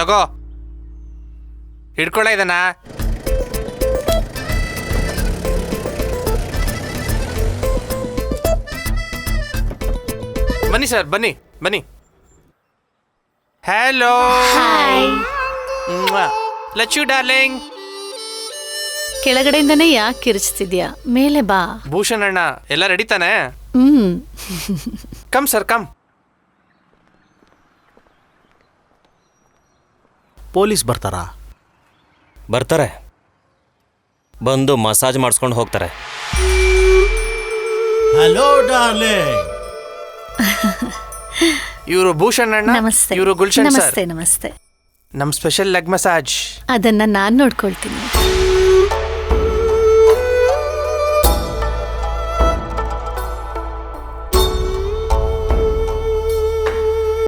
ತಗೋ ಹಿಡ್ಕೊಳ್ಳ ಇದನ್ನ. ಬನ್ನಿ ಸರ್, ಬನ್ನಿ ಬನ್ನಿ. Hello Lachchu darling. ಕೆಳಗಡೆಯಿಂದನೇ ಯಾಕೆ ಕಿರಿಚ್ತಿದ್ಯಾ? ಮೇಲೆ ಬಾ. ಭೂಷಣ್ ಅಣ್ಣ ಎಲ್ಲ ರೆಡಿ ತಾನೆ? Come sir come. ಪೊಲೀಸ್ ಬರ್ತಾರಾ? ಬರ್ತಾರೆ, ಬಂದು ಮಸಾಜ್ ಮಾಡಿಸ್ಕೊಂಡು ಹೋಗ್ತಾರೆ. Hello darling. ಇವರು ಭೂಷಣ್ ಅಣ್ಣ, ನಮಸ್ತೆ. ಇವರು ಗುಲ್ಶನ್ ಸರ್. ನಮಸ್ತೆ ನಮಸ್ತೆ. ನಮ್ ಸ್ಪೆಷಲ್ ಲೆಗ್ ಮಸಾಜ್. ಅದನ್ನ ನಾನ್ ನೋಡ್ಕೊಳ್ತೀನಿ.